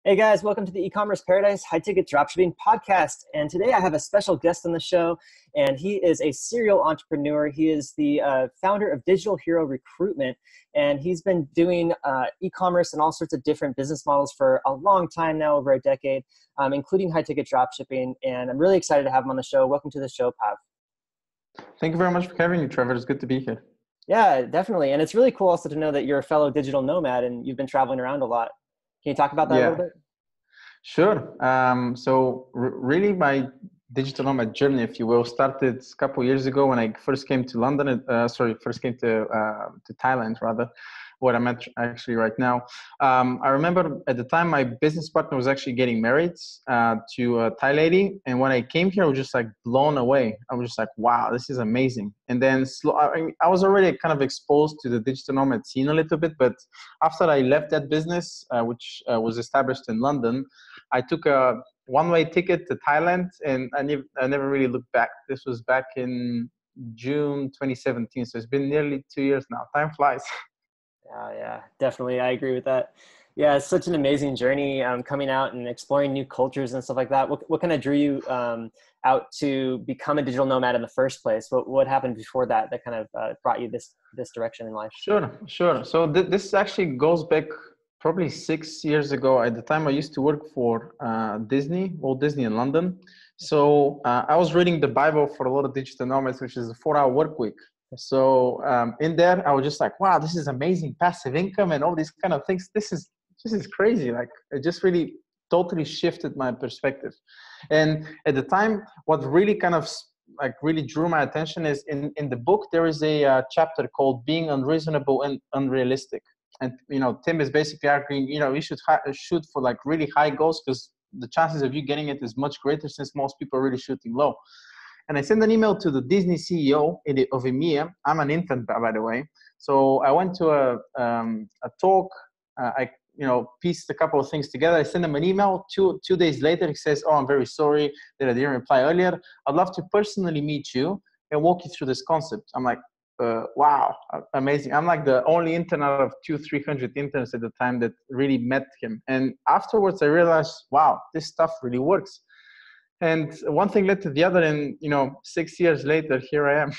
Hey guys, welcome to the E-commerce Paradise High Ticket Dropshipping Podcast. And today I have a special guest on the show, and he is a serial entrepreneur. He is the founder of Digital Hero Recruitment, and he's been doing e-commerce and all sorts of different business models for a long time now, over a decade, including high ticket dropshipping. And I'm really excited to have him on the show. Welcome to the show, Pav. Thank you very much for having me, Trevor. It's good to be here. Yeah, definitely. And it's really cool also to know that you're a fellow digital nomad and you've been traveling around a lot. Can you talk about that a little bit? Sure. Really my digital nomad journey, if you will, started a couple of years ago when I first came to London. First came to Thailand, rather, where I'm at actually right now. I remember at the time my business partner was actually getting married to a Thai lady, and when I came here, I was just like blown away. I was just like, wow, this is amazing. And then I was already kind of exposed to the digital nomad scene a little bit, but after I left that business, which was established in London, I took a one-way ticket to Thailand, and I never really looked back. This was back in June 2017, so it's been nearly 2 years now. Time flies. Yeah, definitely. I agree with that. Yeah, it's such an amazing journey, coming out and exploring new cultures and stuff like that. What kind of drew you out to become a digital nomad in the first place? What happened before that kind of brought you this direction in life? Sure. So this actually goes back probably 6 years ago. At the time, I used to work for Walt Disney in London. So I was reading the Bible for a lot of digital nomads, which is a 4-hour work week. So in there, I was just like, wow, this is amazing, passive income and all these kind of things. This is crazy. Like, it just really totally shifted my perspective. And at the time, what really kind of like really drew my attention is in the book, there is a chapter called Being Unreasonable and Unrealistic. And, Tim is basically arguing, you should shoot for like really high goals because the chances of you getting it is much greater since most people are really shooting low. And I sent an email to the Disney CEO of EMEA. I'm an intern, by the way. So I went to a talk. I pieced a couple of things together. I sent him an email. Two days later, he says, "Oh, I'm very sorry that I didn't reply earlier. I'd love to personally meet you and walk you through this concept." I'm like, wow, amazing. I'm like the only intern out of 200-300 interns at the time that really met him. And afterwards, I realized, wow, this stuff really works. And one thing led to the other, and 6 years later, here I am.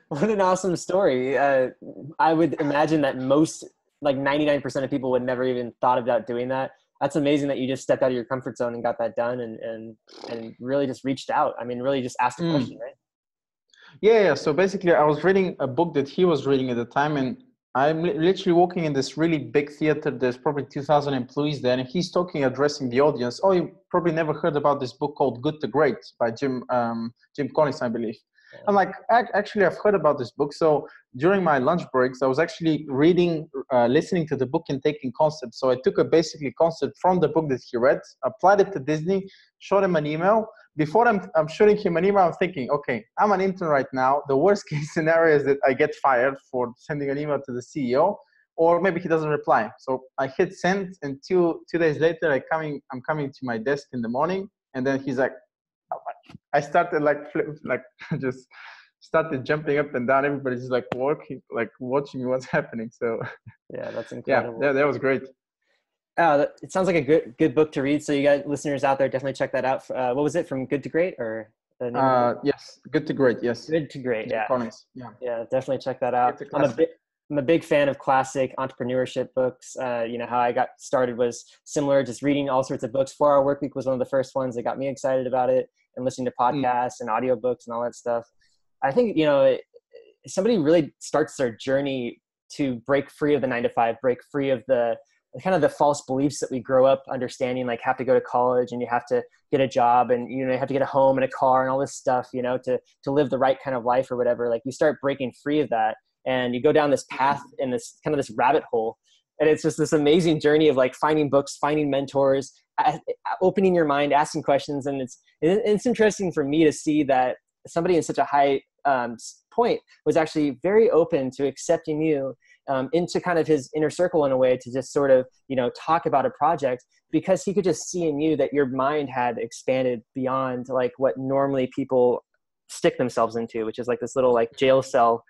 What an awesome story. I would imagine that most, like 99% of people would never even thought about doing that. That's amazing that you just stepped out of your comfort zone and got that done and really just reached out. I mean, really just asked a question, right? Yeah. So basically, I was reading a book that he was reading at the time, and I'm literally walking in this really big theater. There's probably 2,000 employees there, and he's addressing the audience. Oh, you probably never heard about this book called Good to Great by Jim Collins, I believe. Yeah. I'm like, actually, I've heard about this book. So during my lunch breaks, I was actually listening to the book and taking concepts. So I took a basically concept from the book that he read, applied it to Disney, showed him an email. Before I'm shooting him an email, I'm thinking, okay, I'm an intern right now. The worst case scenario is that I get fired for sending an email to the CEO, or maybe he doesn't reply. So I hit send, and two days later, I'm coming to my desk in the morning, and then he's like, I started just started jumping up and down. Everybody's like watching what's happening. So yeah, that's incredible. Yeah, that was great. It sounds like a good book to read. So you guys, listeners out there, definitely check that out. What was it, From Good to Great, or? Yes, Good to Great. Yes. Good to Great. Yeah. Yeah, definitely check that out. I'm a big fan of classic entrepreneurship books. How I got started was similar, just reading all sorts of books. 4-Hour Workweek was one of the first ones that got me excited about it, and listening to podcasts and audiobooks and all that stuff. I think, somebody really starts their journey to break free of the 9-to-5, break free of the kind of the false beliefs that we grow up understanding, like have to go to college and you have to get a job and, you have to get a home and a car and all this stuff, to live the right kind of life or whatever. Like, you start breaking free of that and you go down this path in this kind of this rabbit hole. And it's just this amazing journey of like finding books, finding mentors, opening your mind, asking questions. And it's interesting for me to see that somebody in such a high point was actually very open to accepting you into kind of his inner circle in a way, to just sort of, talk about a project, because he could just see in you that your mind had expanded beyond like what normally people stick themselves into, which is like this little like jail cell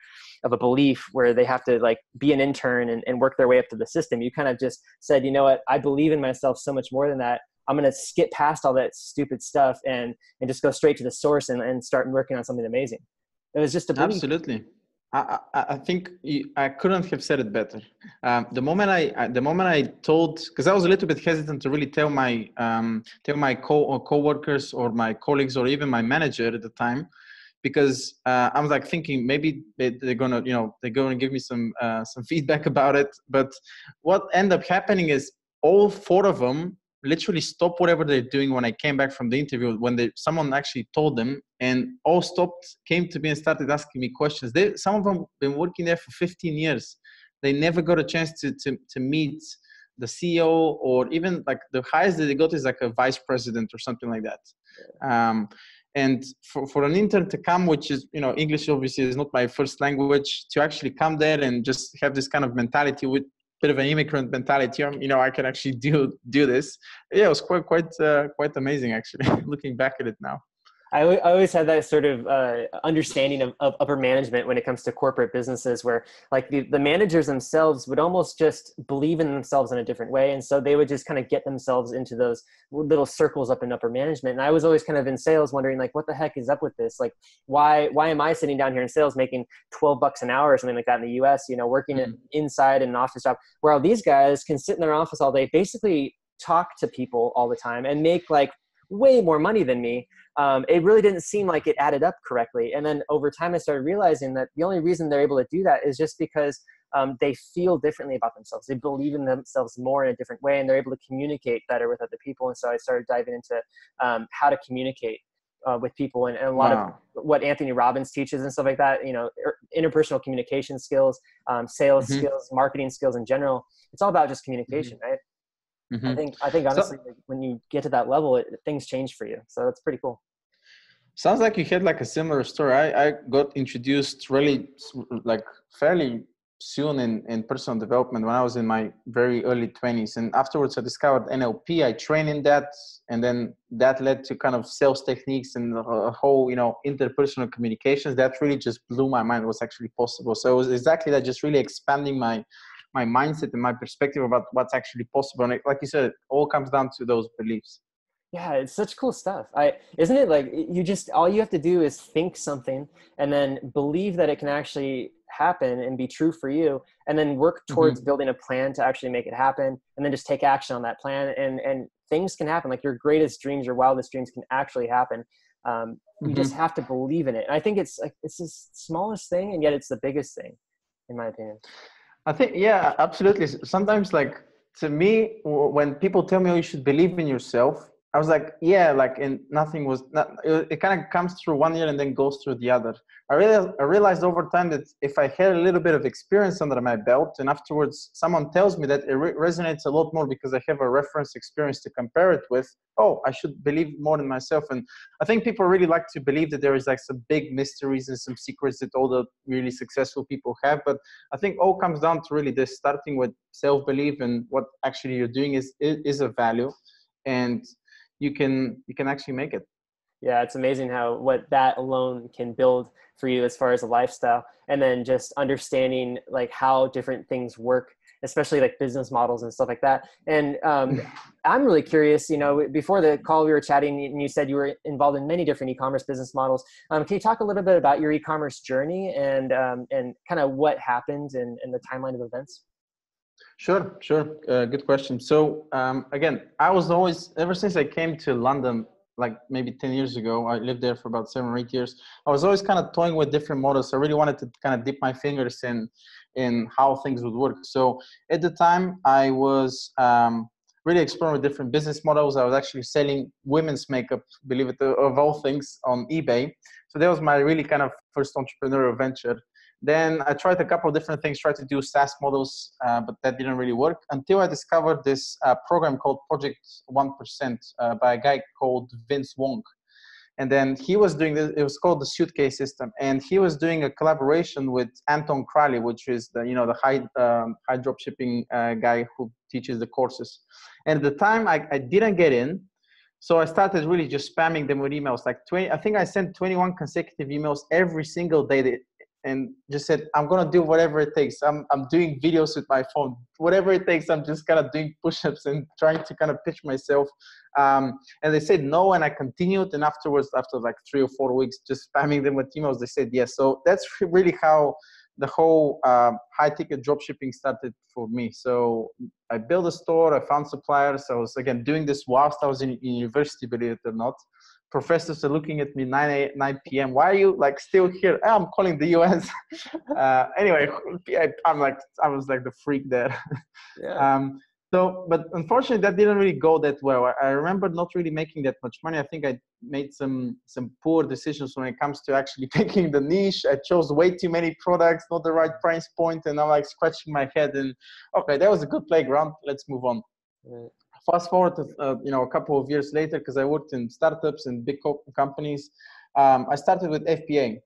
of a belief where they have to like be an intern and work their way up to the system. You kind of just said, you know what, I believe in myself so much more than that. I'm going to skip past all that stupid stuff and just go straight to the source and start working on something amazing. It was just a belief. Absolutely. I think I couldn't have said it better. The moment I told, because I was a little bit hesitant to really tell my co-workers or my colleagues or even my manager at the time, because I was like thinking maybe they're gonna give me some feedback about it. But what ended up happening is all four of them literally stopped whatever they're doing when I came back from the interview, when someone actually told them, and all stopped, came to me and started asking me questions. Some of them been working there for 15 years. They never got a chance to meet the CEO, or even like the highest that they got is like a vice president or something like that. And for an intern to come, which is, English obviously is not my first language, to actually come there and just have this kind of mentality with bit of an immigrant mentality, I can actually do this. Yeah, it was quite amazing actually, looking back at it now. I always had that sort of understanding of upper management when it comes to corporate businesses, where like the managers themselves would almost just believe in themselves in a different way. And so they would just kind of get themselves into those little circles up in upper management. And I was always kind of in sales wondering like, what the heck is up with this? Like, why am I sitting down here in sales making $12 an hour or something like that in the US, working inside an office job, where all these guys can sit in their office all day, basically talk to people all the time and make like way more money than me. It really didn't seem like it added up correctly. And then over time, I started realizing that the only reason they're able to do that is just because they feel differently about themselves. They believe in themselves more in a different way, and they're able to communicate better with other people. And so I started diving into how to communicate with people, and a lot of what Anthony Robbins teaches and stuff like that, interpersonal communication skills, sales skills, marketing skills in general. It's all about just communication, right? I think honestly, when you get to that level, things change for you. So that's pretty cool. Sounds like you had like a similar story. I got introduced really like fairly soon in personal development when I was in my very early 20s. And afterwards I discovered NLP. I trained in that. And then that led to kind of sales techniques and a whole, interpersonal communications. That really just blew my mind what's actually possible. So it was exactly that, just really expanding my mindset and my perspective about what's actually possible. And like you said, it all comes down to those beliefs. Yeah, it's such cool stuff. Isn't it like all you have to do is think something and then believe that it can actually happen and be true for you, and then work towards building a plan to actually make it happen, and then just take action on that plan, and things can happen. Like your greatest dreams, your wildest dreams can actually happen. You just have to believe in it. And I think it's the smallest thing, and yet it's the biggest thing, in my opinion. I think, yeah, absolutely. Sometimes, like, to me, when people tell me, oh, you should believe in yourself, I was like, yeah, like, and nothing was, it kind of comes through one ear and then goes through the other. I realized over time that if I had a little bit of experience under my belt, and afterwards someone tells me that it resonates a lot more because I have a reference experience to compare it with, oh, I should believe more in myself. And I think people really like to believe that there is like some big mysteries and some secrets that all the really successful people have. But I think all comes down to really this, starting with self-belief and what actually you're doing is a value. And you can actually make it. Yeah, it's amazing how what that alone can build for you as far as a lifestyle, and then just understanding like how different things work, especially like business models and stuff like that. And I'm really curious, before the call we were chatting and you said you were involved in many different e-commerce business models. Can you talk a little bit about your e-commerce journey and kind of what happened and the timeline of events? Sure. Good question. So again, I was always, ever since I came to London, like maybe 10 years ago, I lived there for about 7 or 8 years. I was always kind of toying with different models. I really wanted to kind of dip my fingers in how things would work. So at the time, I was really exploring with different business models. I was actually selling women's makeup, believe it, of all things, on eBay. So that was my really kind of first entrepreneurial venture. Then I tried a couple of different things, tried to do SaaS models, but that didn't really work until I discovered this program called Project 1% by a guy called Vince Wong. And then he was doing this, it was called the Suitcase System. And he was doing a collaboration with Anton Crowley, which is the high dropshipping guy who teaches the courses. And at the time, I didn't get in. So I started really just spamming them with emails, like 20. I think I sent 21 consecutive emails every single day, and just said, I'm going to do whatever it takes. I'm doing videos with my phone, whatever it takes. I'm just kind of doing push-ups and trying to kind of pitch myself. And they said no, and I continued. And afterwards, after like 3 or 4 weeks, just spamming them with emails, they said yes. So that's really how the whole high-ticket dropshipping started for me. So I built a store. I found suppliers. I was, again, doing this whilst I was in university, believe it or not. Professors are looking at me 9 p.m. Why are you like still here? Oh, I'm calling the US. Anyway, I was like the freak there. Yeah. But unfortunately, that didn't really go that well. I remember not really making that much money. I think I made some poor decisions when it comes to actually picking the niche. I chose way too many products, not the right price point, and I'm like scratching my head. And okay, that was a good playground. Let's move on. Right. Fast forward to a couple of years later, because I worked in startups and big companies. I started with FBA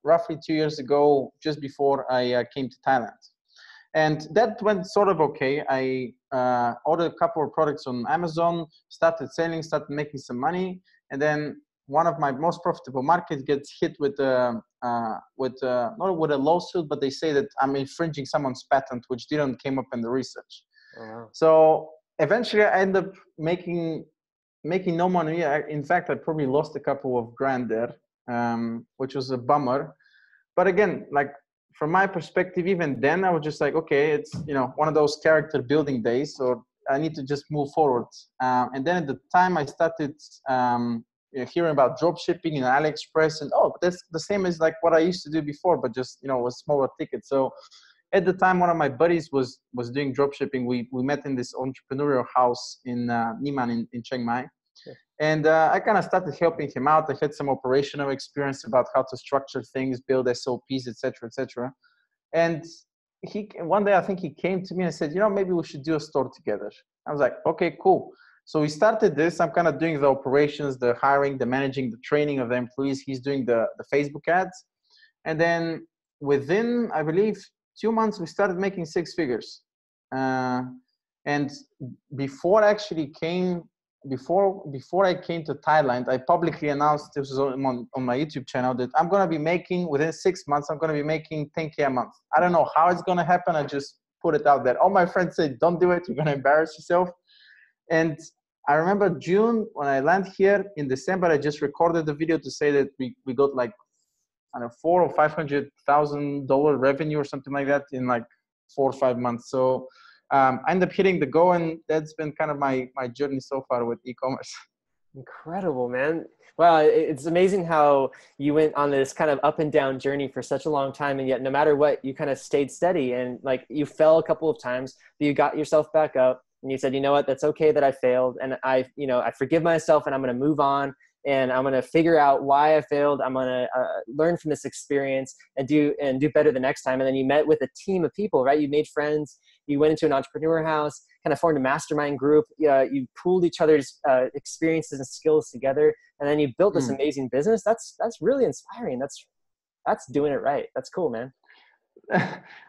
roughly 2 years ago, just before I came to Thailand. And that went sort of okay. I ordered a couple of products on Amazon, started selling, started making some money. And then one of my most profitable markets gets hit with not with a lawsuit, but they say that I'm infringing someone's patent, which didn't came up in the research. Oh, wow. So eventually I ended up making no money. In fact, I probably lost a couple of grand there, which was a bummer. But again, like, from my perspective, even then, I was just like, okay, it's, one of those character building days, or I need to just move forward. And then at the time I started hearing about drop shipping and AliExpress, and that's the same as like what I used to do before, but just, with smaller tickets. So at the time, one of my buddies was doing drop shipping. We met in this entrepreneurial house in Niman in Chiang Mai. And I kind of started helping him out. I had some operational experience about how to structure things, build SOPs, etc., etc. And one day, I think he came to me and said, maybe we should do a store together. I was like, okay, cool. So we started this. I'm kind of doing the operations, the hiring, the managing, the training of the employees. He's doing the Facebook ads. And then within, I believe, 2 months, we started making 6 figures. And before I came to Thailand, I publicly announced, this was on my YouTube channel, that I'm going to be making, within 6 months, I'm going to be making 10K a month. I don't know how it's going to happen. I just put it out there. All my friends said, don't do it. You're going to embarrass yourself. And I remember June, when I landed here in December, I just recorded the video to say that we got like, I don't know, $400,000 or $500,000 revenue or something like that in like 4 or 5 months. So I ended up hitting the go, and that's been kind of my journey so far with e-commerce. Incredible, man. Wow, it's amazing how you went on this kind of up and down journey for such a long time, and yet no matter what, you kind of stayed steady, and like you fell a couple of times, but you got yourself back up, and you said, you know what, that's okay that I failed, and I forgive myself, and I'm going to move on, and I'm going to figure out why I failed. I'm going to learn from this experience and do better the next time. And then you met with a team of people, right? You made friends. You went into an entrepreneur house, kind of formed a mastermind group. You pooled each other's experiences and skills together, and then you built this amazing business. That's really inspiring. That's doing it right. That's cool, man.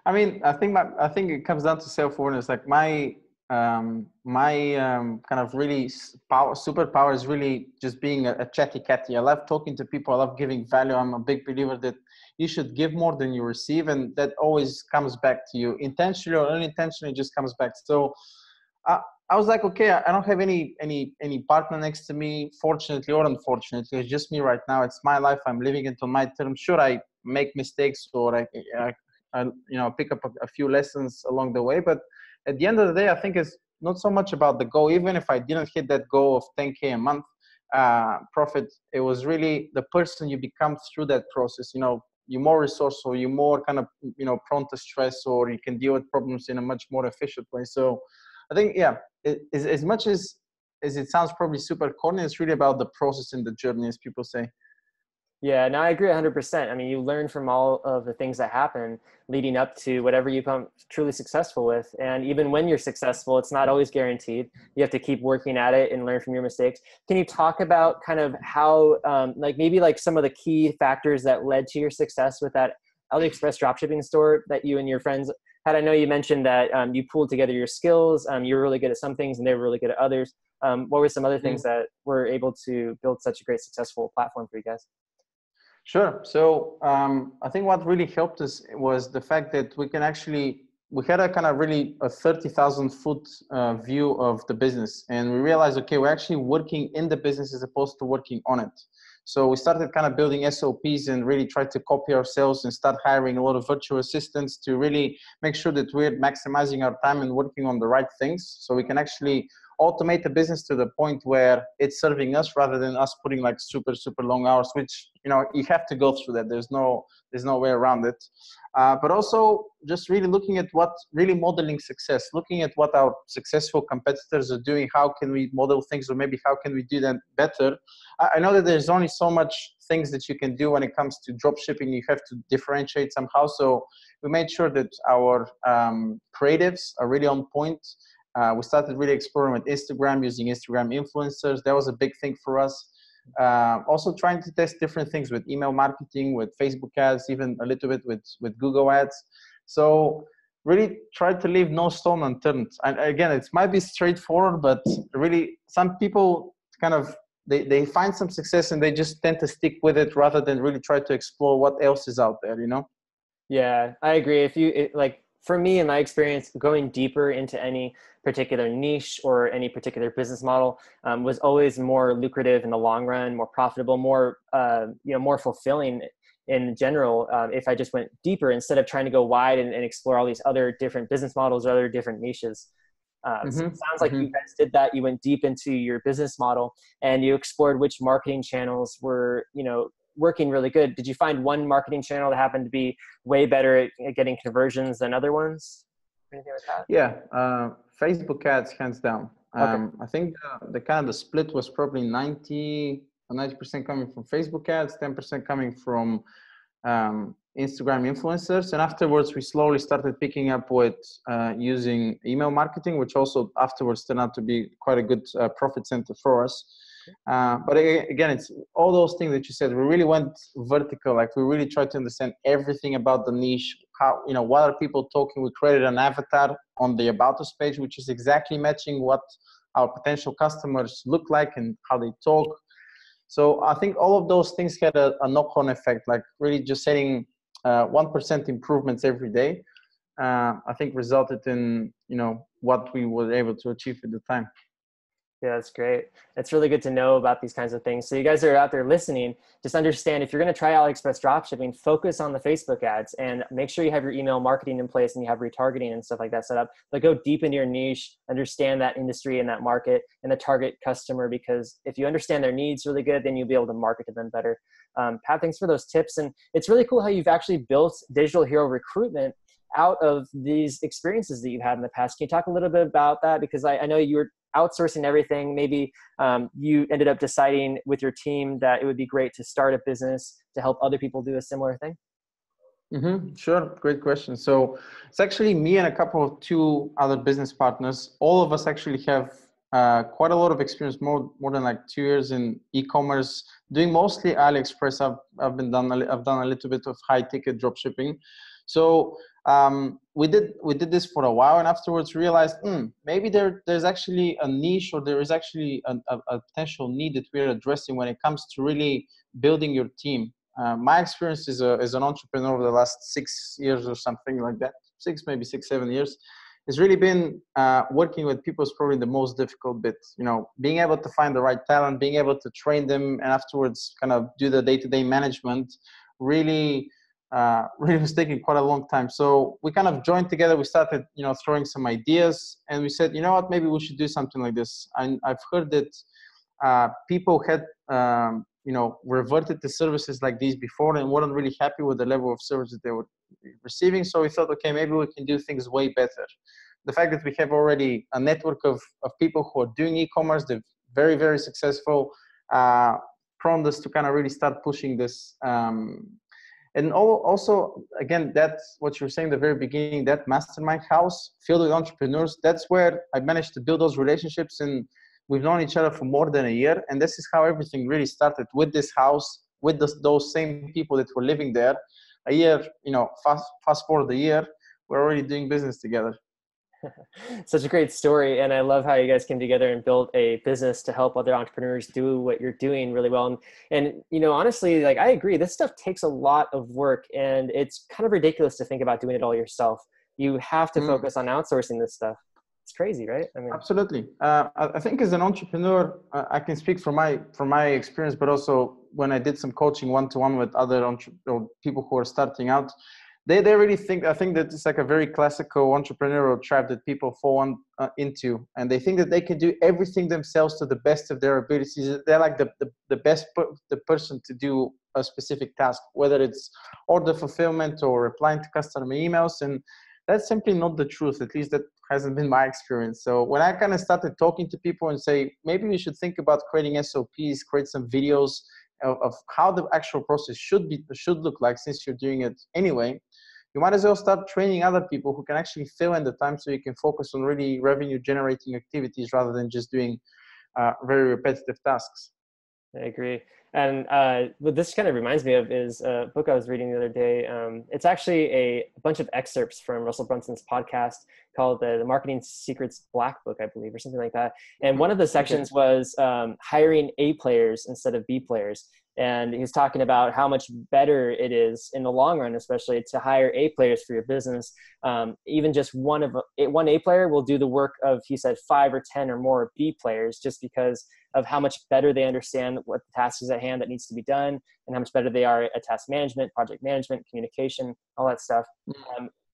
I mean, I think it comes down to self-awareness. Like my kind of really superpower is really just being a chatty catty. I love talking to people. I love giving value. I'm a big believer that you should give more than you receive, and that always comes back to you, intentionally or unintentionally. It just comes back. So I was like, okay, I don't have any partner next to me, fortunately or unfortunately. It's just me right now. It's my life. I'm living it on my terms. Sure, I make mistakes, or I pick up a few lessons along the way, but at the end of the day, I think it's not so much about the goal. Even if I didn't hit that goal of 10K a month profit, it was really the person you become through that process. You're more resourceful, you're more kind of, prone to stress, or you can deal with problems in a much more efficient way. So I think, as much as it sounds probably super corny, it's really about the process and the journey, as people say. Yeah, no, I agree 100%. I mean, you learn from all of the things that happen leading up to whatever you become truly successful with. And even when you're successful, it's not always guaranteed. You have to keep working at it and learn from your mistakes. Can you talk about kind of how, maybe some of the key factors that led to your success with that AliExpress dropshipping store that you and your friends Pat, I know you mentioned that you pulled together your skills. You were really good at some things and they were really good at others. What were some other things that were able to build such a great, successful platform for you guys? Sure. So I think what really helped us was the fact that we had a kind of really a 30,000 foot view of the business. And we realized, okay, we're actually working in the business as opposed to working on it. So we started kind of building SOPs and really tried to copy ourselves and start hiring a lot of virtual assistants to really make sure that we're maximizing our time and working on the right things. So we can actually automate the business to the point where it's serving us rather than us putting like super long hours, which, you know, you have to go through that. There's no way around it. But also just really looking at really modeling success, looking at what our successful competitors are doing. How can we model things, or maybe how can we do that better? I know that there's only so much things that you can do when it comes to drop shipping. You have to differentiate somehow. So we made sure that our creatives are really on point. We started really exploring with Instagram, using Instagram influencers. That was a big thing for us. Also trying to test different things with email marketing, with Facebook ads, even a little bit with Google ads. So really try to leave no stone unturned. And again, it might be straightforward, but really some people kind of, they find some success and they just tend to stick with it rather than really try to explore what else is out there, you know? Yeah, I agree. Like for me, in my experience, going deeper into any particular niche or any particular business model was always more lucrative in the long run, more profitable, more more fulfilling in general. If I just went deeper instead of trying to go wide and explore all these other different business models or other different niches. So it sounds like you guys did that. You went deep into your business model and you explored which marketing channels were, working really good. Did you find one marketing channel that happened to be way better at getting conversions than other ones? Anything like that? Yeah, Facebook ads, hands down. Okay. I think the split was probably 90% coming from Facebook ads, 10% coming from Instagram influencers. And afterwards, we slowly started picking up with using email marketing, which also afterwards turned out to be quite a good profit center for us. But again, it's all those things that you said. We really went vertical. Like we really tried to understand everything about the niche. How, what are people talking? We created an avatar on the About Us page, which is exactly matching what our potential customers look like and how they talk. So I think all of those things had a knock-on effect, like really just setting 1% improvements every day. I think resulted in, what we were able to achieve at the time. Yeah, that's great. It's really good to know about these kinds of things. So you guys are out there listening, just understand if you're going to try AliExpress dropshipping, focus on the Facebook ads and make sure you have your email marketing in place and you have retargeting and stuff like that set up. But go deep into your niche, understand that industry and that market and the target customer, because if you understand their needs really good, then you'll be able to market to them better. Pat, thanks for those tips. And it's really cool how you've actually built Digital Hero Recruitment out of these experiences that you've had in the past. Can you talk a little bit about that? Because I know you were outsourcing everything. Maybe you ended up deciding with your team that it would be great to start a business to help other people do a similar thing. Sure. Great question. So it's actually me and a couple of two other business partners. All of us actually have quite a lot of experience, more than like 2 years in e-commerce, doing mostly AliExpress. I've done a little bit of high ticket drop shipping. So we did this for a while, and afterwards realized maybe there's actually a niche, or there is actually a potential need that we're addressing when it comes to really building your team. My experience as an entrepreneur over the last 6 years or something like that, maybe 6-7 years, has really been working with people is probably the most difficult bit. Being able to find the right talent, being able to train them, and afterwards kind of do the day-to-day management really was taking quite a long time. So we kind of joined together. We started, throwing some ideas, and we said, what, maybe we should do something like this. And I've heard that people had, reverted to services like these before and weren't really happy with the level of service that they were receiving. So we thought, okay, maybe we can do things way better. The fact that we have already a network of people who are doing e-commerce, they're very, very successful, prompted us to kind of really start pushing this. And also, again, that's what you were saying at the very beginning, that mastermind house filled with entrepreneurs, that's where I managed to build those relationships, and we've known each other for more than a year. And this is how everything really started, with this house, with those same people that were living there. A year, fast forward a year, we're already doing business together. Such a great story. And I love how you guys came together and built a business to help other entrepreneurs do what you're doing really well. And, you know, honestly, like, I agree, this stuff takes a lot of work, and it's kind of ridiculous to think about doing it all yourself. You have to focus on outsourcing this stuff. It's crazy, right? I mean, absolutely. I think as an entrepreneur, I can speak from my experience, but also when I did some coaching one-to-one with other people who are starting out, they really think, I think that it's like a very classical entrepreneurial trap that people fall into, and they think that they can do everything themselves to the best of their abilities. They're like the best the person to do a specific task, whether it's order fulfillment or replying to customer emails, and that's simply not the truth. At least that hasn't been my experience. So when I kind of started talking to people and say, maybe we should think about creating SOPs, create some videos of how the actual process should look like, since you're doing it anyway, you might as well start training other people who can actually fill in the time so you can focus on really revenue generating activities rather than just doing very repetitive tasks. I agree. And what this kind of reminds me of is a book I was reading the other day. It's actually a bunch of excerpts from Russell Brunson's podcast called the Marketing Secrets Black Book, I believe, or something like that. And one of the sections was hiring A players instead of B players. And he's talking about how much better it is in the long run, especially to hire A players for your business. Even just one A player will do the work of, he said, 5 or 10 or more B players, just because of how much better they understand what the task is at hand that needs to be done, and how much better they are at task management, project management, communication, all that stuff.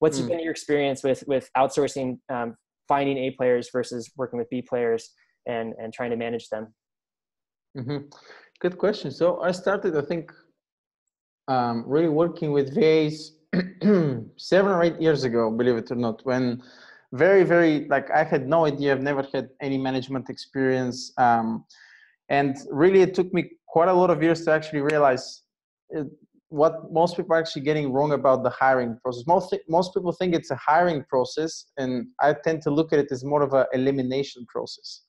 What's been your experience with outsourcing, finding A players versus working with B players and trying to manage them? Good question. So I started, I think, really working with VAs 7 or 8 years ago, believe it or not, when very, like, I had no idea. I've never had any management experience. And really, it took me quite a lot of years to actually realize what most people are actually getting wrong about the hiring process. Most people think it's a hiring process, and I tend to look at it as more of an elimination process.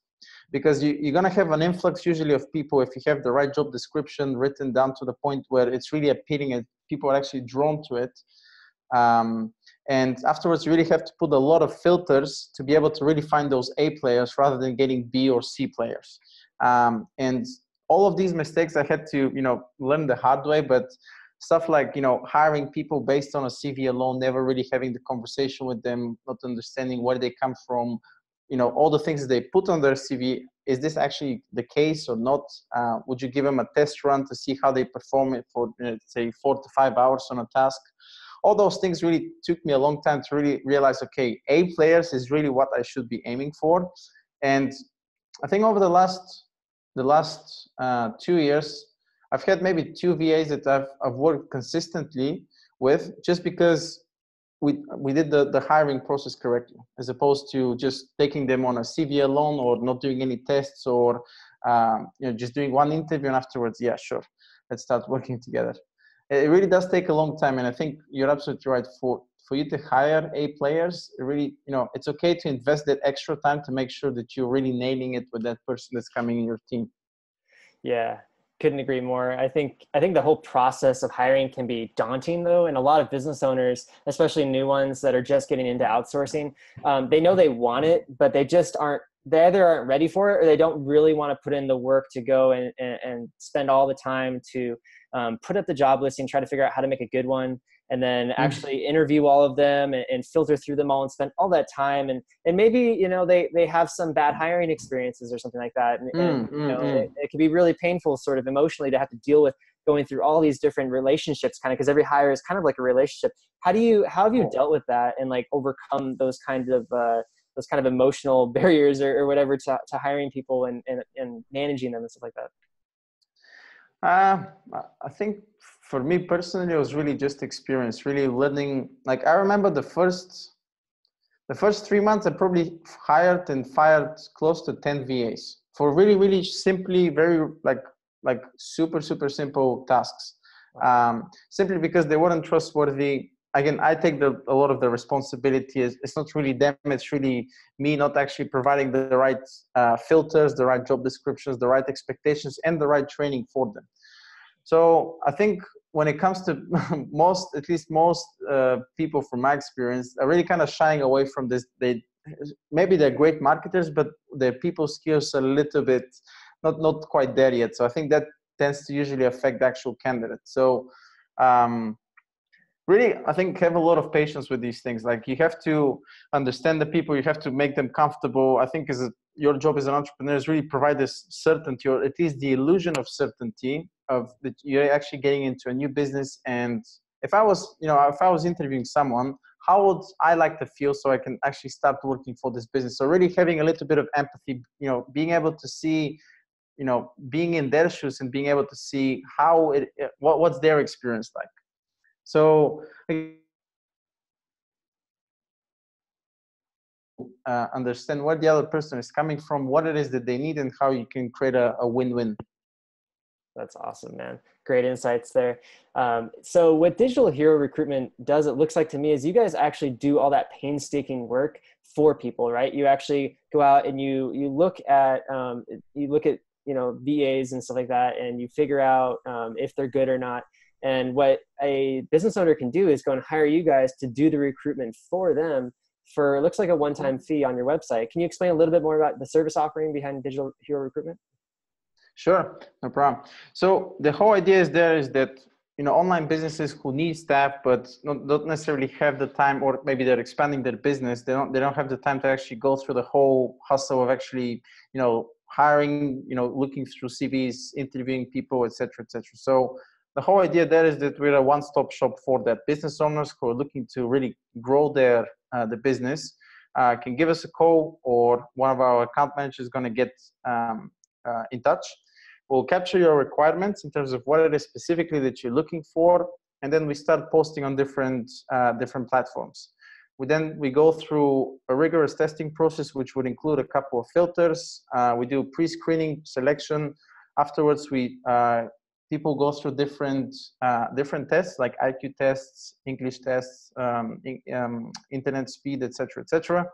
Because you're going to have an influx usually of people if you have the right job description written down to the point where it's really appealing and people are actually drawn to it. And afterwards, you really have to put a lot of filters to be able to really find those A players rather than getting B or C players. And all of these mistakes I had to, learn the hard way. But stuff like, hiring people based on a CV alone, never really having the conversation with them, not understanding where they come from, all the things they put on their CV, is this actually the case or not? Would you give them a test run to see how they perform it for, say, 4 to 5 hours on a task? All those things really took me a long time to really realize, okay, A players is really what I should be aiming for. And I think over the last 2 years, I've had maybe 2 VAs that I've worked consistently with, just because we did the hiring process correctly, as opposed to just taking them on a CV alone or not doing any tests, or just doing one interview and afterwards, yeah, sure, let's start working together. It really does take a long time, and I think you're absolutely right. For you to hire A players, it really, it's okay to invest that extra time to make sure that you're really nailing it with that person that's coming in your team. Yeah. Couldn't agree more. I think the whole process of hiring can be daunting, though, and a lot of business owners, especially new ones that are just getting into outsourcing, they know they want it, but they just aren't. They either aren't ready for it, or they don't really want to put in the work to go and spend all the time to put up the job listing, try to figure out how to make a good one, and then actually interview all of them and filter through them all and spend all that time. And maybe, they have some bad hiring experiences or something like that. It can be really painful sort of emotionally to have to deal with going through all these different relationships, kind of, because every hire is kind of like a relationship. How have you dealt with that and like overcome those kind of emotional barriers or whatever to hiring people and managing them and stuff like that? I think for me personally, it was really just experience, really learning. Like, I remember the first 3 months, I probably hired and fired close to 10 VAs for really, really simply, very like super simple tasks. Simply because they weren't trustworthy. Again, I take a lot of the responsibility. It's not really them, it's really me not actually providing the right filters, the right job descriptions, the right expectations, and the right training for them. So I think when it comes to most people from my experience are really kind of shying away from this. Maybe they're great marketers, but their people skills are a little bit not quite there yet. So I think that tends to usually affect the actual candidate. So really, I think have a lot of patience with these things. Like you have to understand the people, you have to make them comfortable. I think your job as an entrepreneur is really provide this certainty, or at least the illusion of certainty of that you're actually getting into a new business. And if I was interviewing someone, how would I like to feel so I can actually start working for this business? So really having a little bit of empathy, being able to see, being in their shoes and being able to see how what's their experience like. So understand where the other person is coming from, what it is that they need, and how you can create a win-win. That's awesome, man. Great insights there. So what Digital Hero Recruitment does, it looks like to me, is you guys actually do all that painstaking work for people, right? You actually go out and you look at VAs and stuff like that, and you figure out if they're good or not. And what a business owner can do is go and hire you guys to do the recruitment for them for, it looks like a one-time fee on your website. Can you explain a little bit more about the service offering behind Digital Hero Recruitment? Sure, no problem. So the whole idea is that online businesses who need staff but don't necessarily have the time, or maybe they're expanding their business, they don't have the time to actually go through the whole hustle of actually hiring, looking through CVs, interviewing people, etc., etc. So the whole idea there is that we're a one-stop shop for that. Business owners who are looking to really grow the business can give us a call, or one of our account managers is going to get in touch. We'll capture your requirements in terms of what it is specifically that you're looking for, and then we start posting on different platforms. We go through a rigorous testing process, which would include a couple of filters. We do pre-screening selection. Afterwards, people go through different tests like IQ tests, English tests, internet speed, etc., etc.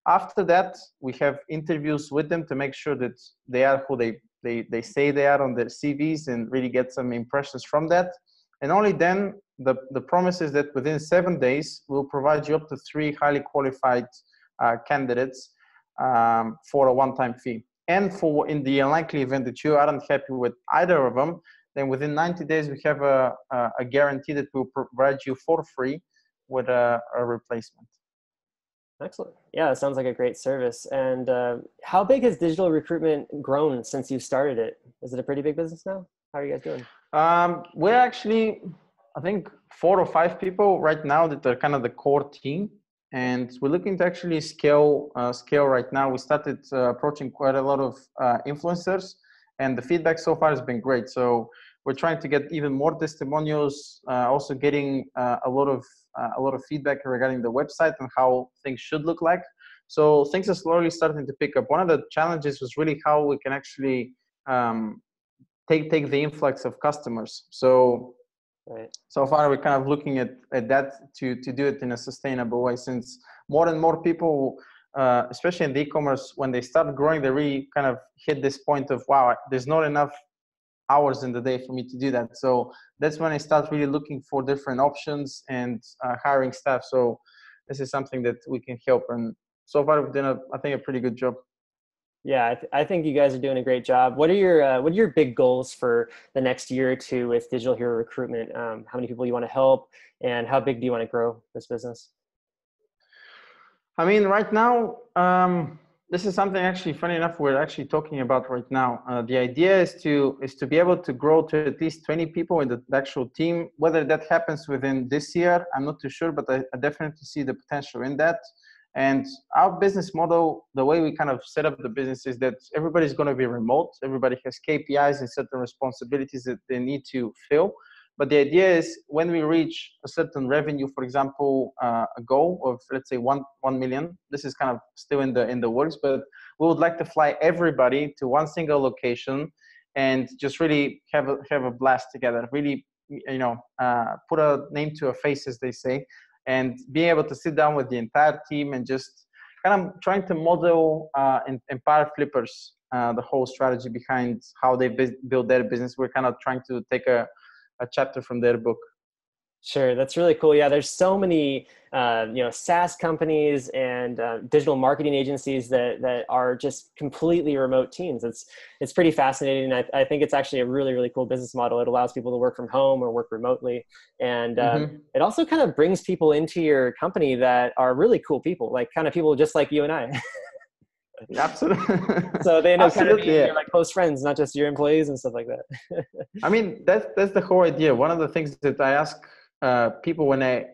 After that, we have interviews with them to make sure that they are who they say they are on their CVs, and really get some impressions from that. And only then, the promise is that within 7 days, we'll provide you up to 3 highly qualified candidates for a one-time fee. And for in the unlikely event that you aren't happy with either of them, then within 90 days, we have a guarantee that we'll provide you for free with a replacement. Excellent. Yeah, it sounds like a great service. And how big has digital recruitment grown since you started it? Is it a pretty big business now? How are you guys doing? We're actually, I think, 4 or 5 people right now that are kind of the core team. And we're looking to actually scale right now. We started approaching quite a lot of influencers, and the feedback so far has been great. So we're trying to get even more testimonials, also getting a lot of feedback regarding the website and how things should look like. So things are slowly starting to pick up. One of the challenges was really how we can actually take the influx of customers. So right. So far, we're kind of looking at that to do it in a sustainable way, since more and more people, especially in the e-commerce, when they start growing, they really kind of hit this point of, wow, there's not enough hours in the day for me to do that. So that's when I start really looking for different options and hiring staff. So this is something that we can help. And so far, we've done, I think, a pretty good job. Yeah, I think you guys are doing a great job. What are your big goals for the next year or two with Digital Hero Recruitment? How many people you want to help, and how big do you want to grow this business? I mean, right now, this is something actually, funny enough, we're actually talking about right now. The idea is to be able to grow to at least 20 people in the actual team. Whether that happens within this year, I'm not too sure, but I definitely see the potential in that. And our business model, the way we kind of set up the business, is that everybody's going to be remote. Everybody has KPIs and certain responsibilities that they need to fill. But the idea is when we reach a certain revenue, for example, a goal of, let's say, 1 million, this is kind of still in the works, but we would like to fly everybody to one single location and just really have a blast together. Really, put a name to a face, as they say, and being able to sit down with the entire team and just kind of trying to model and empower flippers, the whole strategy behind how they build their business. We're kind of trying to take a a chapter from their book. Sure, that's really cool. Yeah, there's so many, SaaS companies and digital marketing agencies that are just completely remote teams. It's pretty fascinating. I think it's actually a really, really cool business model. It allows people to work from home or work remotely, and it also kind of brings people into your company that are really cool people, like kind of people just like you and I. Absolutely. So they end up kind of being your like close friends, not just your employees and stuff like that. I mean, that's the whole idea. One of the things that I ask people when I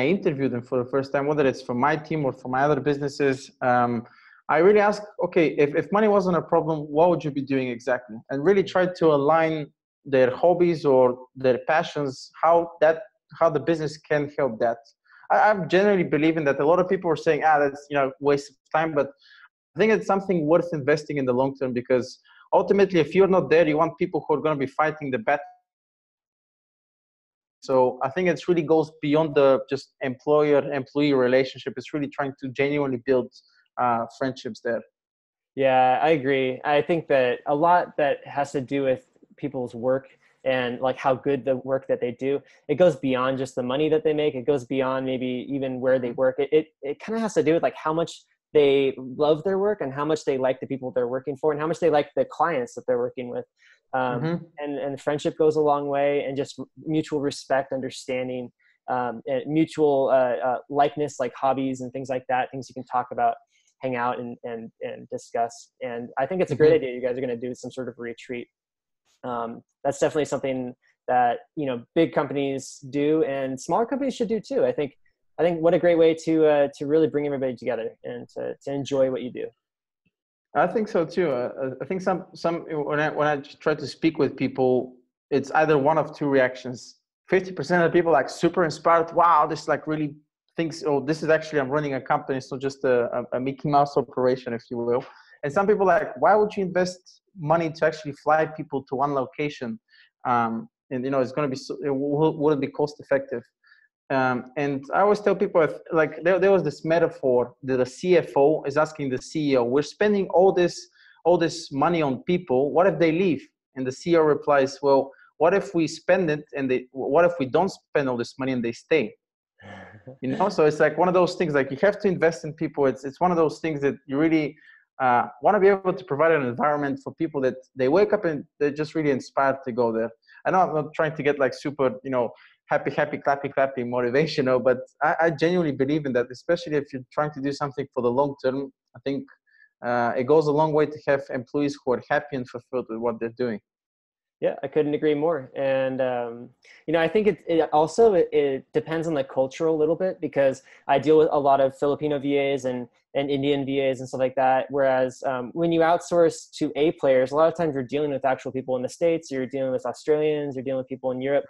interview them for the first time, whether it's for my team or for my other businesses, I really ask, okay, if money wasn't a problem, what would you be doing exactly? And really try to align their hobbies or their passions, how the business can help that. I'm generally believing that a lot of people are saying, that's waste of time, but I think it's something worth investing in the long term, because ultimately, if you're not there, you want people who are going to be fighting the battle. So I think it really goes beyond the just employer-employee relationship. It's really trying to genuinely build friendships there. Yeah, I agree. I think that a lot that has to do with people's work and like how good the work that they do, it goes beyond just the money that they make. It goes beyond maybe even where they work. It kind of has to do with like how much they love their work and how much they like the people they're working for and how much they like the clients that they're working with. And friendship goes a long way, and just mutual respect, understanding, and mutual likeness, like hobbies and things like that, things you can talk about, hang out and discuss. And I think it's a great idea. You guys are going to do some sort of retreat. That's definitely something that, big companies do and smaller companies should do too. I think what a great way to really bring everybody together and to enjoy what you do. I think so too. I think some when I try to speak with people, it's either one of two reactions. 50% of the people like super inspired. Wow, this like really thinks, oh, this is actually, I'm running a company. It's not just a Mickey Mouse operation, if you will. And some people like, why would you invest money to actually fly people to one location? And it's going to be would it be cost effective? And I always tell people, like there was this metaphor that the CFO is asking the CEO, we're spending all this money on people. What if they leave? And the CEO replies, well, what if we spend it what if we don't spend all this money and they stay? So it's like one of those things, like you have to invest in people. It's one of those things that you really want to be able to provide an environment for people that they wake up and they're just really inspired to go there. I know I'm not trying to get like super, happy, clappy motivational, but I genuinely believe in that, especially if you're trying to do something for the long term. I think it goes a long way to have employees who are happy and fulfilled with what they're doing. Yeah, I couldn't agree more. And, I think it also depends on the culture a little bit, because I deal with a lot of Filipino VAs and Indian VAs and stuff like that. Whereas when you outsource to A players, a lot of times you're dealing with actual people in the States, you're dealing with Australians, you're dealing with people in Europe,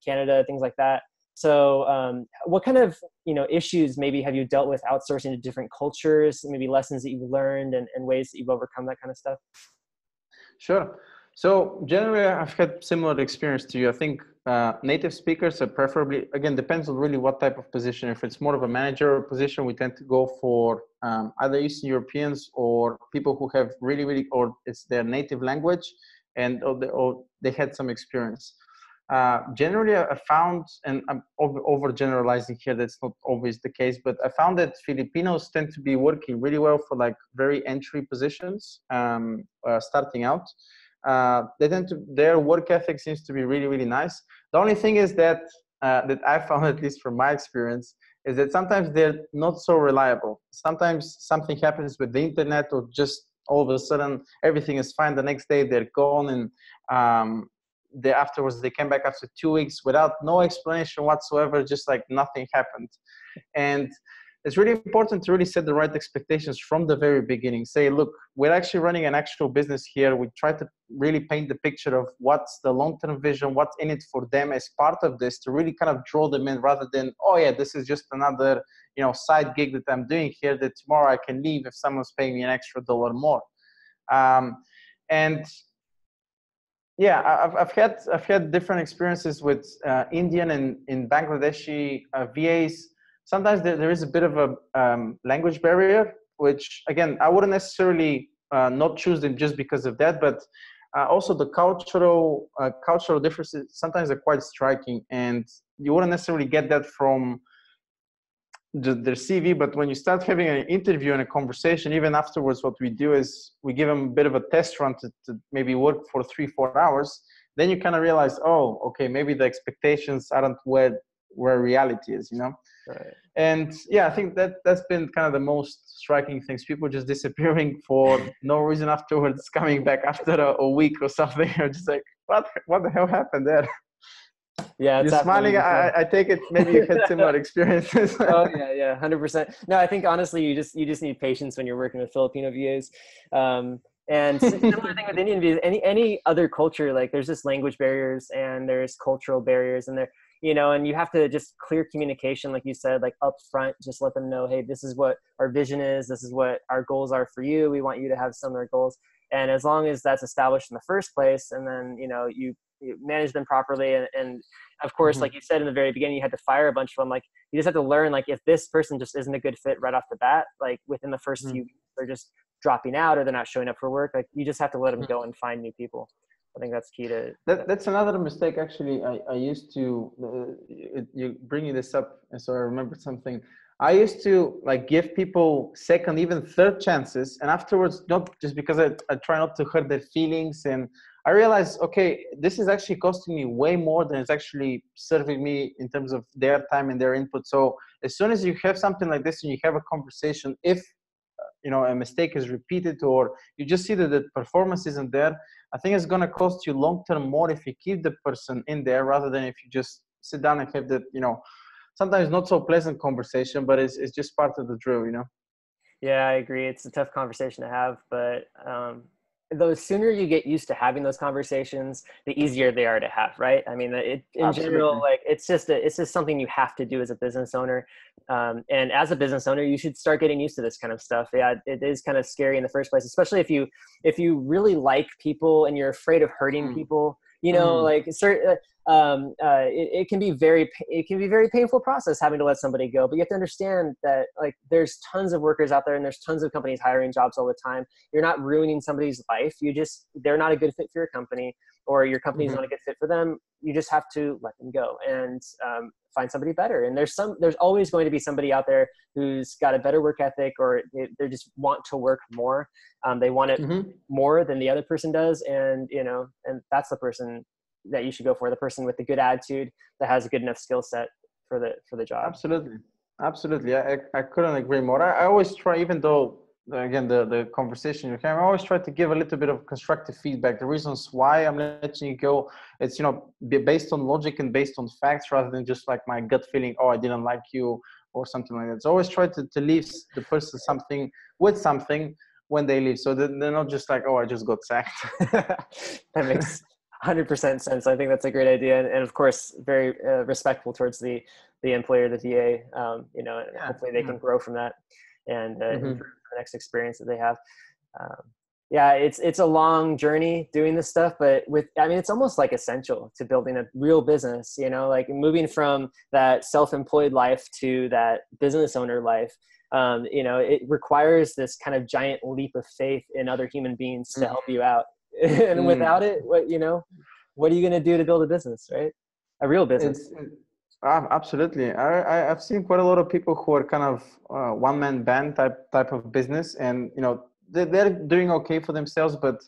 Canada, things like that. So what kind of, issues maybe have you dealt with outsourcing to different cultures, maybe lessons that you've learned and ways that you've overcome that kind of stuff? Sure. So generally, I've had similar experience to you. I think native speakers are preferably, again, depends on really what type of position. If it's more of a managerial position, we tend to go for either Eastern Europeans or people who have really, or it's their native language and or they had some experience. Generally, I found, and I'm overgeneralizing here, that's not always the case, but I found that Filipinos tend to be working really well for like very entry positions, starting out. Their work ethic seems to be really, really nice. The only thing is that I found, at least from my experience, is that sometimes they're not so reliable. Sometimes something happens with the internet, or just all of a sudden everything is fine. The next day they're gone, and afterwards they came back after 2 weeks without no explanation whatsoever, just like nothing happened. And it's really important to really set the right expectations from the very beginning. Say, look, we're actually running an actual business here. We try to really paint the picture of what's the long-term vision, what's in it for them as part of this, to really kind of draw them in, rather than, oh yeah, this is just another, side gig that I'm doing here that tomorrow I can leave if someone's paying me an extra $1 more. And yeah, I've had different experiences with Indian and Bangladeshi VAs. Sometimes there is a bit of a language barrier, which again, I wouldn't necessarily not choose them just because of that, but also the cultural differences sometimes are quite striking, and you wouldn't necessarily get that from their CV, but when you start having an interview and a conversation, even afterwards, what we do is we give them a bit of a test run to maybe work for 3-4 hours. Then you kind of realize, oh, okay, maybe the expectations aren't where reality is, you know? Right. And yeah, I think that's been kind of the most striking things. People just disappearing for no reason afterwards, coming back after a week or something. You're just like, what the hell happened there? Yeah, you're smiling. I take it maybe you had similar experiences. Oh yeah, 100%. No, I think honestly, you just need patience when you're working with Filipino VAs. And similar thing with Indian VAs. Any other culture, like there's just language barriers and there's cultural barriers, and there, you know, and you have to just clear communication, like you said, like up front, just let them know, hey, this is what our vision is. This is what our goals are for you. We want you to have similar goals. And as long as that's established in the first place, and then, you know, you manage them properly. And of course, like you said in the very beginning, you had to fire a bunch of them. Like you just have to learn, like if this person just isn't a good fit right off the bat, like within the first few weeks, they're just dropping out or they're not showing up for work. Like you just have to let them go and find new people. I think that's key to that's another mistake. Actually, I used to, you bringing this up. And so I remembered something. I used to like give people second, even third chances. And afterwards, not just because I try not to hurt their feelings. And I realized, okay, this is actually costing me way more than it's actually serving me in terms of their time and their input. So as soon as you have something like this and you have a conversation, if you know a mistake is repeated or you just see that the performance isn't there, I think it's going to cost you long term more if you keep the person in there rather than if you just sit down and have that, you know, sometimes not so pleasant conversation, but it's just part of the drill, you know? Yeah, I agree. It's a tough conversation to have, but the sooner you get used to having those conversations, the easier they are to have, right? I mean, in general, like it's just something you have to do as a business owner. And as a business owner, you should start getting used to this kind of stuff. Yeah, it is kind of scary in the first place, especially if you really like people and you're afraid of hurting people. You know, like it can be very painful process having to let somebody go, but you have to understand that like there's tons of workers out there and there's tons of companies hiring jobs all the time. You're not ruining somebody's life. They're not a good fit for your company, or your company's not a good fit for them. You just have to let them go and find somebody better. And there's always going to be somebody out there who's got a better work ethic, or they just want to work more. They want it more than the other person does. And, you know, and that's the person that you should go for, the person with the good attitude that has a good enough skill set for the job. Absolutely. I couldn't agree more. I always try, even though again the conversation you have, I always try to give a little bit of constructive feedback. The reasons why I'm letting you go, it's, you know, based on logic and based on facts rather than just like my gut feeling, oh, I didn't like you or something like that. So always try to leave the person something when they leave, so they're not just like, oh, I just got sacked. That makes 100% sense. I think that's a great idea, and of course, very respectful towards the employer, the VA. You know, hopefully they can grow from that and improve the next experience that they have. Yeah, it's a long journey doing this stuff, but it's almost like essential to building a real business. You know, like moving from that self-employed life to that business owner life. You know, it requires this kind of giant leap of faith in other human beings to help you out. And without it, what are you going to do to build a business, right? A real business. Absolutely. I've seen quite a lot of people who are kind of one-man band type of business, and, you know, they're doing okay for themselves. But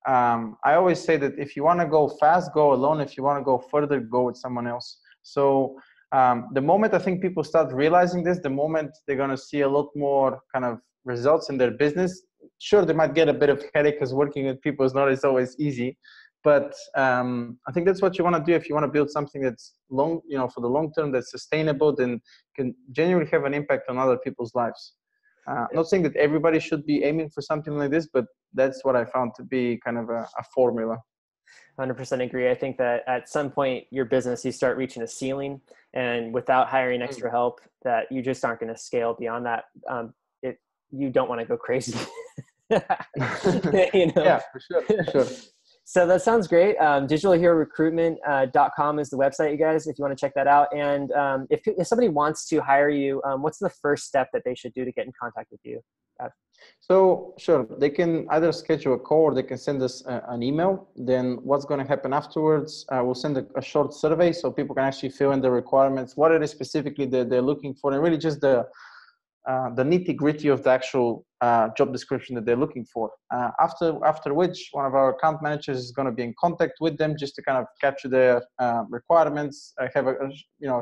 I always say that if you want to go fast, go alone. If you want to go further, go with someone else. So the moment I think people start realizing this, the moment they're going to see a lot more kind of results in their business. Sure, they might get a bit of headache because working with people is not always easy, but I think that's what you want to do if you want to build something that's long, you know, for the long term, that's sustainable, then can genuinely have an impact on other people's lives. Not saying that everybody should be aiming for something like this, but that's what I found to be kind of a formula. 100% agree. I think that at some point your business, you start reaching a ceiling, and without hiring extra help, that you just aren't going to scale beyond that. You don't want to go crazy. You know? Yeah, for sure. So that sounds great. Digitalherorecruitment.com is the website, you guys, if you want to check that out. And if somebody wants to hire you, what's the first step that they should do to get in contact with you? So sure, they can either schedule a call or they can send us an email. Then what's going to happen afterwards, we'll send a short survey so people can actually fill in the requirements, what it is specifically that they're looking for, and really just the nitty-gritty of the actual job description that they're looking for. After which, one of our account managers is going to be in contact with them just to kind of capture their requirements, have a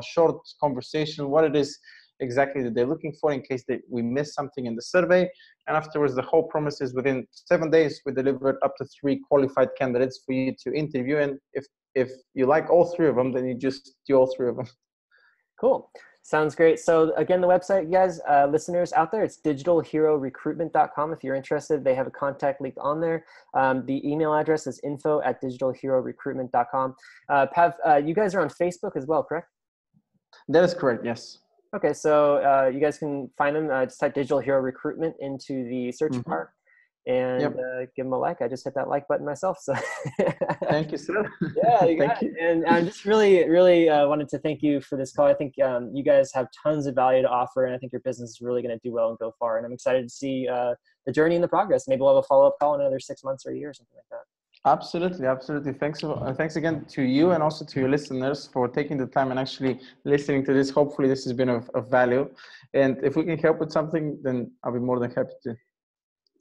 short conversation, what it is exactly that they're looking for in case we miss something in the survey. And afterwards, the whole promise is within 7 days, we deliver up to 3 qualified candidates for you to interview. And if you like all 3 of them, then you just do all 3 of them. Cool. Sounds great. So again, the website, you guys, listeners out there, it's digitalherorecruitment.com. If you're interested, they have a contact link on there. The email address is info@digitalherorecruitment.com. Pav, you guys are on Facebook as well, correct? That is correct, yes. Okay, so you guys can find them. Just type Digital Hero Recruitment into the search bar and give them a like. I just hit that like button myself. So thank you, sir. Yeah, you got it. And I just really wanted to thank you for this call. I think you guys have tons of value to offer, and I think your business is really going to do well and go far. And I'm excited to see the journey and the progress. Maybe we'll have a follow-up call in another 6 months or a year or something like that. Absolutely. Thanks again to you and also to your listeners for taking the time and actually listening to this. Hopefully this has been of value. And if we can help with something, then I'll be more than happy to.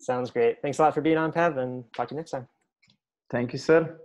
Sounds great. Thanks a lot for being on, Pav, and talk to you next time. Thank you, sir.